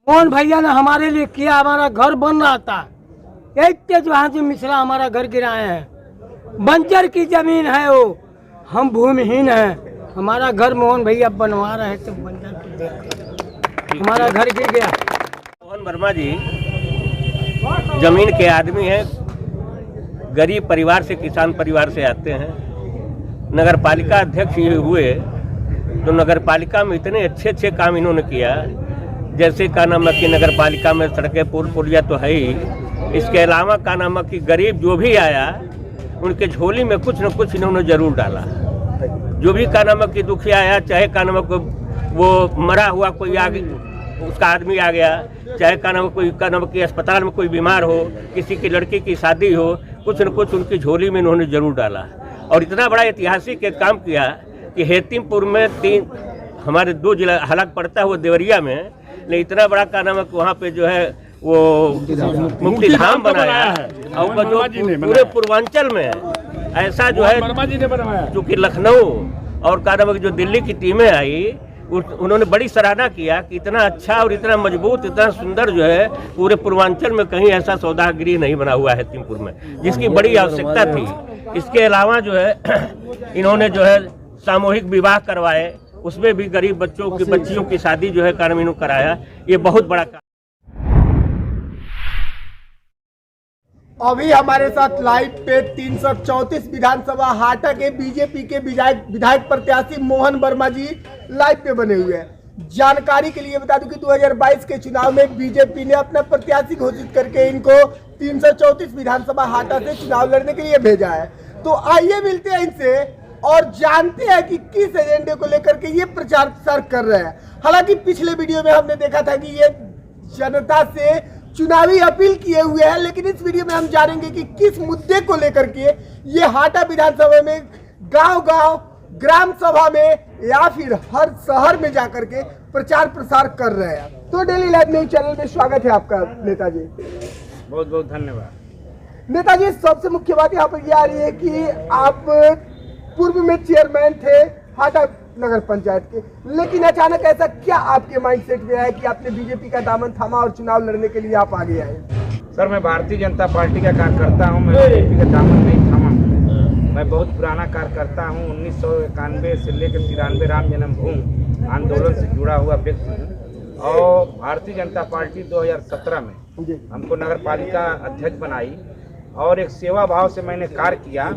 मोहन भैया ने हमारे लिए किया, हमारा घर बन रहा था, एक तेज वहां से मिश्रा हमारा घर गिराए हैं। बंजर की जमीन है वो, हम भूमिहीन हैं। हमारा घर मोहन भैया बनवा रहे हैं, तो बंजर की देख हमारा घर गिर गया। मोहन वर्मा जी जमीन के आदमी हैं, गरीब परिवार से, किसान परिवार से आते हैं। नगर पालिका अध्यक्ष ये हुए तो नगर पालिका में इतने अच्छे अच्छे काम इन्होंने किया, जैसे का नाम है कि नगर पालिका में सड़कें पुल पुलिया तो है ही, इसके अलावा का नाम है कि गरीब जो भी आया उनके झोली में कुछ न कुछ इन्होंने जरूर डाला। जो भी का नाम है कि दुखी आया, चाहे का नाम है वो मरा हुआ कोई आ उसका आदमी आ गया, चाहे का नाम कोई का नाम कि अस्पताल में कोई बीमार हो, किसी की लड़की की शादी हो, कुछ न कुछ उनकी झोली में इन्होंने जरूर डाला। और इतना बड़ा ऐतिहासिक एक काम किया कि हेतिमपुर में हमारे 2 जिला हलक पड़ता है वो देवरिया में, लेकिन इतना बड़ा का नाम है कि वहाँ पे जो है वो मुक्ति धाम बनाया है। और जो पूरे पूर्वांचल में ऐसा जो है, जो कि लखनऊ और का नाम है जो दिल्ली की टीमें आई, उन्होंने बड़ी सराहना किया कि इतना अच्छा और इतना मजबूत, इतना सुंदर जो है पूरे पूर्वांचल में कहीं ऐसा सौदागृह नहीं बना हुआ है हेतिमपुर में, जिसकी बड़ी आवश्यकता थी। इसके अलावा जो है इन्होंने जो है सामूहिक विवाह करवाए, उसमें भी गरीब बच्चियों की शादी जो है काम इन्होंने कराया। ये बहुत बड़ा काम। अभी हमारे साथ लाइव पे 334 विधानसभा हाटा के बीजेपी के विधायक प्रत्याशी मोहन वर्मा जी लाइव पे बने हुए हैं। जानकारी के लिए बता दूं कि 2022 के चुनाव में बीजेपी ने अपना प्रत्याशी घोषित करके इनको 334 विधानसभा हाटा से चुनाव लड़ने के लिए भेजा है। तो आइए मिलते हैं इनसे और जानते हैं कि किस एजेंडे को लेकर के ये प्रचार प्रसार कर रहे हैं। हालांकि पिछले वीडियो में हमने देखा था कि ये जनता से चुनावी अपील किए हुए हैं, लेकिन इस वीडियो में हम जानेंगे कि किस मुद्दे को लेकर के ये हाटा विधानसभा में गांव-गांव, ग्राम सभा में या फिर हर शहर में जाकर के प्रचार प्रसार कर रहे हैं। तो डेली लाइव न्यूज चैनल में स्वागत है आपका नेताजी। बहुत बहुत धन्यवाद। नेताजी, सबसे मुख्य बात यहाँ पर यह आ रही है कि आप पूर्व में चेयरमैन थे हाटा नगर पंचायत के, लेकिन अचानक ऐसा क्या आपके माइंडसेट में है कि आपने बीजेपी का दामन थामा और चुनाव लड़ने के लिए आप आगे आए? सर, मैं भारतीय जनता पार्टी का कार्यकर्ता हूं, मैं बीजेपी का दामन नहीं थामा हूं। मैं बहुत पुराना कार्यकर्ता हूं, 1991 से लेकर 93 राम जन्मभूमि आंदोलन से जुड़ा हुआ व्यक्ति हूँ। और भारतीय जनता पार्टी 2017 में हमको नगर पालिका अध्यक्ष बनाई और एक सेवा भाव से मैंने कार्य किया।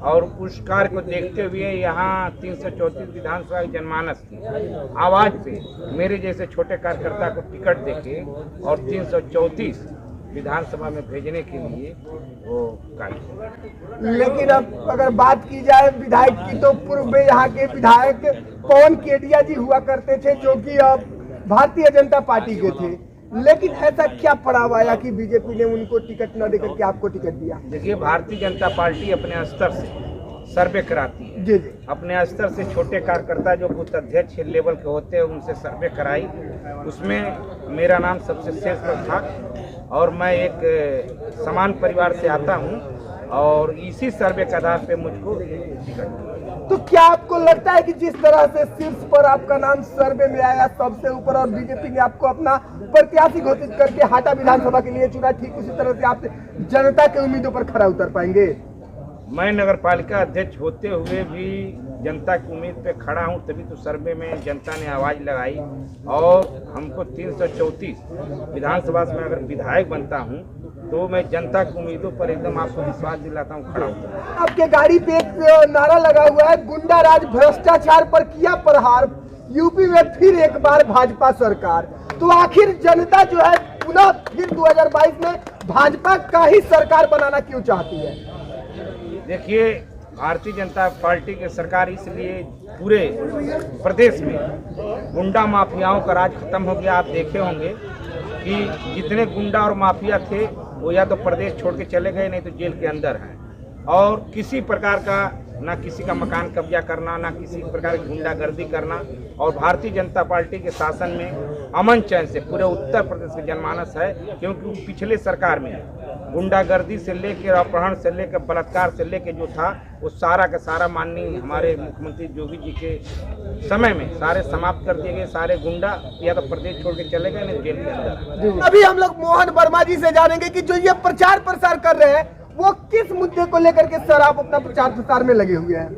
और उस कार्य को देखते हुए यहाँ 334 विधानसभा की जनमानस की आवाज़ पे मेरे जैसे छोटे कार्यकर्ता को टिकट देके और 334 विधानसभा में भेजने के लिए वो कार्य। लेकिन अब अगर बात की जाए विधायक की, तो पूर्व में यहाँ के विधायक पवन केडिया जी हुआ करते थे, जो कि अब भारतीय जनता पार्टी के थे। लेकिन ऐसा क्या पड़ाव आया कि बीजेपी ने उनको टिकट न देकर के आपको टिकट दिया? देखिए, भारतीय जनता पार्टी अपने स्तर से सर्वे कराती है। जी जी। अपने स्तर से छोटे कार्यकर्ता जो बूथ अध्यक्ष लेवल के होते हैं उनसे सर्वे कराई, उसमें मेरा नाम सबसे शीर्ष पर था। और मैं एक समान परिवार से आता हूं और इसी सर्वे के आधार पे मुझको टिकट। तो क्या आपको लगता है कि जिस तरह से शीर्ष पर आपका नाम सर्वे में आया सबसे ऊपर और बीजेपी ने आपको अपना प्रत्याशी घोषित करके हाटा विधानसभा के लिए चुना, ठीक उसी तरह से आप जनता के उम्मीदों पर खरा उतर पाएंगे? मैं नगर पालिका अध्यक्ष होते हुए भी जनता की उम्मीद पे खड़ा हूं, तभी तो सर्वे में जनता ने आवाज लगाई और हमको 334 विधानसभा में अगर विधायक बनता हूं तो मैं जनता की उम्मीदों पर एकदम आपको विश्वास दिलाता हूं, खड़ा हूं। आपके गाड़ी पे एक नारा लगा हुआ है, गुंडा राज भ्रष्टाचार पर किया प्रहार, यूपी में फिर एक बार भाजपा सरकार। तो आखिर जनता जो है पुनः फिर 2022 में भाजपा का ही सरकार बनाना क्यों चाहती है? देखिए, भारतीय जनता पार्टी की सरकार इसलिए पूरे प्रदेश में गुंडा माफियाओं का राज खत्म हो गया। आप देखे होंगे कि जितने गुंडा और माफिया थे वो या तो प्रदेश छोड़ के चले गए, नहीं तो जेल के अंदर हैं। और किसी प्रकार का ना किसी का मकान कब्जा करना, ना किसी प्रकार की गुंडागर्दी करना, और भारतीय जनता पार्टी के शासन में अमन चैन से पूरे उत्तर प्रदेश के जनमानस है, क्योंकि पिछले सरकार में गुंडागर्दी से लेकर अपहरण से लेकर बलात्कार से लेकर जो था वो सारा का सारा माननीय हमारे मुख्यमंत्री योगी जी के समय में सारे समाप्त कर दिए गए। सारे गुंडा या तो प्रदेश छोड़ के चले गए, नहीं जेल के अंदर। अभी हम लोग मोहन वर्मा जी से जानेंगे कि जो ये प्रचार प्रसार कर रहे हैं वो किस मुद्दे को लेकर के सर आप अपना प्रचार प्रसार में लगे हुए हैं।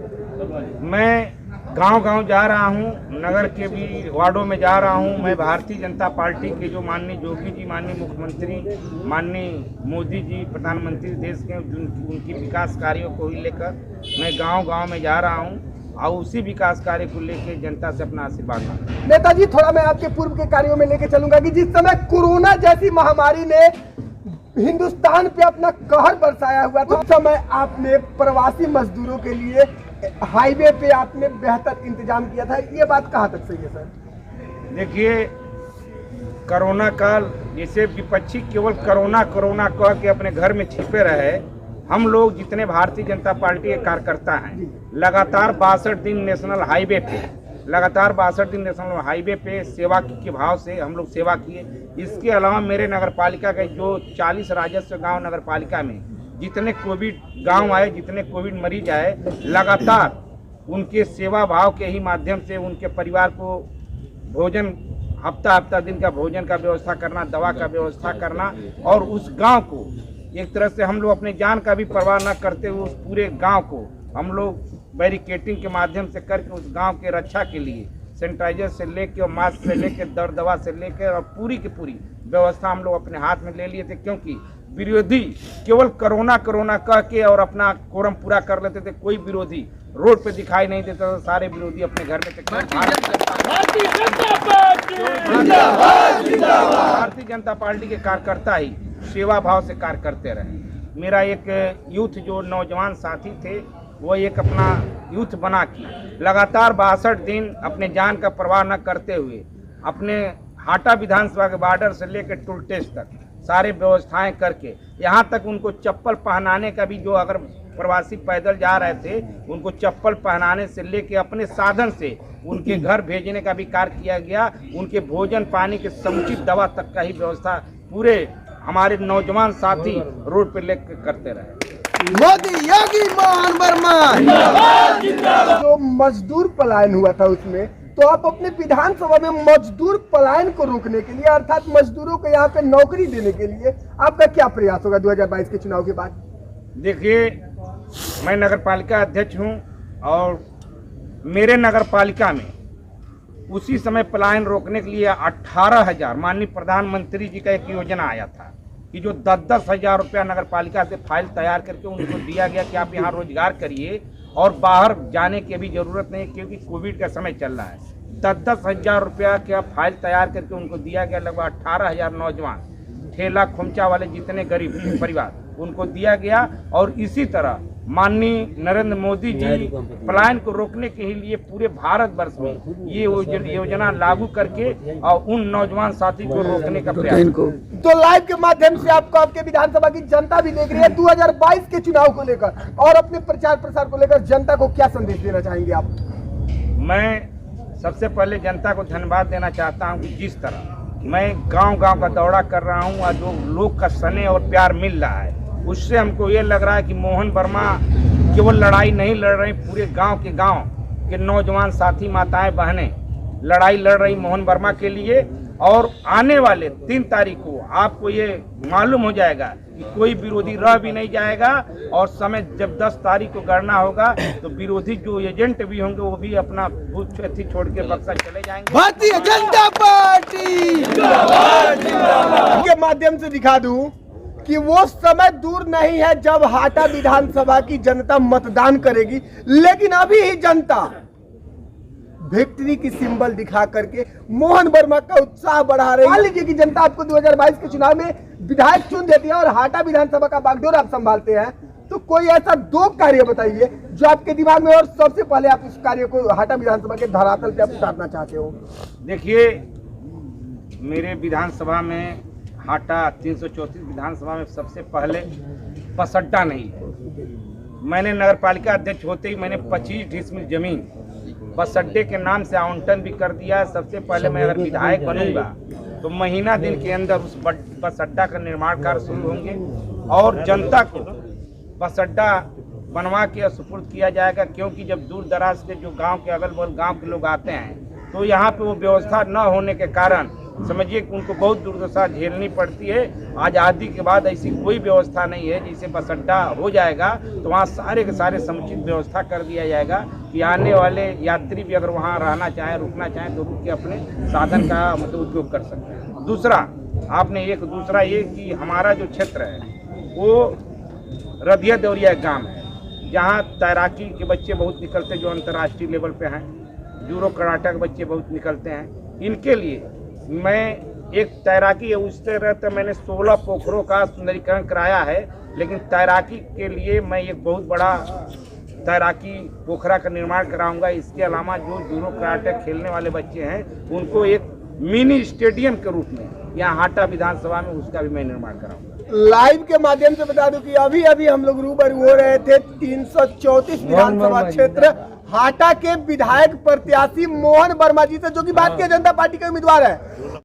मैं गांव-गांव जा रहा हूं, नगर के भी वार्डों में जा रहा हूं। मैं भारतीय जनता पार्टी के जो माननीय योगी जी, माननीय मुख्यमंत्री, माननीय मोदी जी प्रधानमंत्री देश के, उनकी विकास कार्यों को ही लेकर मैं गांव-गांव में जा रहा हूं और उसी विकास कार्य को लेकर जनता से अपना आशीर्वाद मांगता। नेताजी, थोड़ा मैं आपके पूर्व के कार्यों में लेके चलूंगा कि जिस समय कोरोना जैसी महामारी ने हिंदुस्तान पे अपना कहर बरसाया हुआ था, उस समय आपने प्रवासी मजदूरों के लिए हाईवे पे आपने बेहतर इंतजाम किया था। ये बात कहाँ तक सही है सर? देखिए, कोरोना काल जैसे विपक्षी केवल कोरोना कोरोना कह के अपने घर में छिपे रहे, हम लोग जितने भारतीय जनता पार्टी के कार्यकर्ता हैं लगातार 62 दिन नेशनल हाईवे पे सेवा के भाव से हम लोग सेवा किए। इसके अलावा मेरे नगर पालिका के जो 40 राजस्व गांव नगर पालिका में जितने कोविड गांव आए, जितने कोविड मरीज आए, लगातार उनके सेवा भाव के ही माध्यम से उनके परिवार को भोजन हफ्ता दिन का भोजन का व्यवस्था करना, दवा का व्यवस्था करना और उस गांव को एक तरह से हम लोग अपने जान का भी परवाह न करते हुए उस पूरे गांव को हम लोग बैरिकेटिंग के माध्यम से करके उस गांव के रक्षा के लिए सैनिटाइजर से लेके और मास्क से लेके दवा से लेकर और पूरी की पूरी व्यवस्था हम लोग अपने हाथ में ले लिए थे, क्योंकि विरोधी केवल कोरोना कह के और अपना कोरम पूरा कर लेते थे। कोई विरोधी रोड पे दिखाई नहीं देता था, सारे विरोधी अपने घर में थे। भारतीय जनता पार्टी के कार्यकर्ता ही सेवा भाव से कार्य करते रहे। मेरा एक यूथ जो नौजवान साथी थे वो एक अपना यूथ बना के लगातार 62 दिन अपने जान का परवाह न करते हुए अपने हाटा विधानसभा के बॉर्डर से लेकर टोल टेस्ट तक सारे व्यवस्थाएं करके, यहाँ तक उनको चप्पल पहनाने का भी, जो अगर प्रवासी पैदल जा रहे थे उनको चप्पल पहनाने से लेके अपने साधन से उनके घर भेजने का भी कार्य किया गया। उनके भोजन पानी के समुचित दवा तक का ही व्यवस्था पूरे हमारे नौजवान साथी रोड पे लेकर करते रहे। मोदी योगी मोहन वर्मा। जो मजदूर पलायन हुआ था उसमें, तो आप अपने विधानसभा में मजदूर पलायन को रोकने के लिए, अर्थात मजदूरों को यहाँ पे नौकरी देने के लिए आपका क्या प्रयास होगा 2022 के चुनाव के बाद? देखिए, मैं नगर पालिका अध्यक्ष हूँ और मेरे नगर पालिका में उसी समय पलायन रोकने के लिए 18,000 माननीय प्रधानमंत्री जी का एक योजना आया था कि जो 10-10 हजार रुपया नगर पालिका से फाइल तैयार करके उनको दिया गया कि आप यहाँ रोजगार करिए और बाहर जाने की भी जरूरत नहीं, क्योंकि कोविड का समय चल रहा है। 10-10 हजार रुपया का फाइल तैयार करके उनको दिया गया। लगभग 18,000 नौजवान, ठेला खोमचा वाले जितने गरीब परिवार उनको दिया गया। और इसी तरह माननीय नरेंद्र मोदी जी पलायन को रोकने के लिए पूरे भारत वर्ष में ये योजना लागू करके और उन नौजवान साथी को रोकने का प्रयास। तो लाइव के माध्यम से आपको आपके विधानसभा की जनता भी देख रही है 2022 के चुनाव को लेकर, और अपने प्रचार प्रसार को लेकर जनता को क्या संदेश देना चाहेंगे आप? मैं सबसे पहले जनता को धन्यवाद देना चाहता हूँ कि जिस तरह मैं गांव-गांव का दौरा कर रहा हूँ और जो लोग का स्नेह और प्यार मिल रहा है, उससे हमको ये लग रहा है कि मोहन वर्मा केवल लड़ाई नहीं लड़ रहे, पूरे गांव के नौजवान साथी माताएं बहनें लड़ाई लड़ रही मोहन वर्मा के लिए। और आने वाले 3 तारीख को आपको ये मालूम हो जाएगा कि कोई विरोधी रह भी नहीं जाएगा। और समय जब 10 तारीख को गणना होगा तो विरोधी जो एजेंट भी होंगे वो भी अपना बूथ छोड़ के बक्सर चले जाएंगे। भारतीय जनता पार्टी के माध्यम से दिखा दूं कि वो समय दूर नहीं है जब हाटा विधानसभा की जनता मतदान करेगी, लेकिन अभी ही जनता विक्ट्री की सिंबल दिखा करके मोहन वर्मा का उत्साह बढ़ा रही है। मान लीजिए कि जनता आपको 2022 के चुनाव में विधायक चुन देती है और हाटा विधानसभा का बागडोर आप संभालते हैं, तो कोई ऐसा 2 कार्य बताइए जो आपके दिमाग में और सबसे पहले आप उस कार्य को हाटा विधानसभा के धरातल पे आप उतारना चाहते हो। देखिए, मेरे विधानसभा में हाटा 334 विधानसभा में सबसे पहले बस अड्डा नहीं है। मैंने नगर पालिका अध्यक्ष होते ही मैंने 25 डिसमिल जमीन बस अड्डे के नाम से आवंटन भी कर दिया है। सबसे पहले मैं अगर विधायक बनूंगा तो महीना दिन के अंदर उस बस अड्डा का निर्माण कार्य शुरू होंगे और जनता को बस अड्डा बनवा के सुपुर्द किया जाएगा, क्योंकि जब दूर दराज से जो गांव के अगल बगल गांव के लोग आते हैं तो यहाँ पे वो व्यवस्था न होने के कारण समझिए कि उनको बहुत दुर्दशा झेलनी पड़ती है। आज़ादी के बाद ऐसी कोई व्यवस्था नहीं है। जैसे बस अड्डा हो जाएगा तो वहाँ सारे के सारे समुचित व्यवस्था कर दिया जाएगा कि आने वाले यात्री भी अगर वहाँ रहना चाहें, रुकना चाहें तो रुक के अपने साधन का मतलब उपयोग कर सकते हैं। दूसरा ये कि हमारा जो क्षेत्र है वो रधिया देवरिया गांव है, जहाँ तैराकी के बच्चे बहुत निकलते हैं, जो अंतर्राष्ट्रीय लेवल पे हैं। जूडो कराटे के बच्चे बहुत निकलते हैं। इनके लिए मैं एक तैराकी है उस तरह तो मैंने 16 पोखरों का सुंदरीकरण कराया है, लेकिन तैराकी के लिए मैं एक बहुत बड़ा तैराकी पोखरा का निर्माण कराऊंगा। इसके अलावा जो जूडो कराटे खेलने वाले बच्चे हैं उनको एक मिनी स्टेडियम के रूप में यहाँ हाटा विधानसभा में उसका भी मैं निर्माण कराऊंगा। लाइव के माध्यम से बता दूं कि अभी अभी हम लोग रूबरू हो रहे थे 334 विधानसभा क्षेत्र हाटा के विधायक प्रत्याशी मोहन वर्मा जी से, जो कि भारतीय जनता पार्टी के उम्मीदवार है।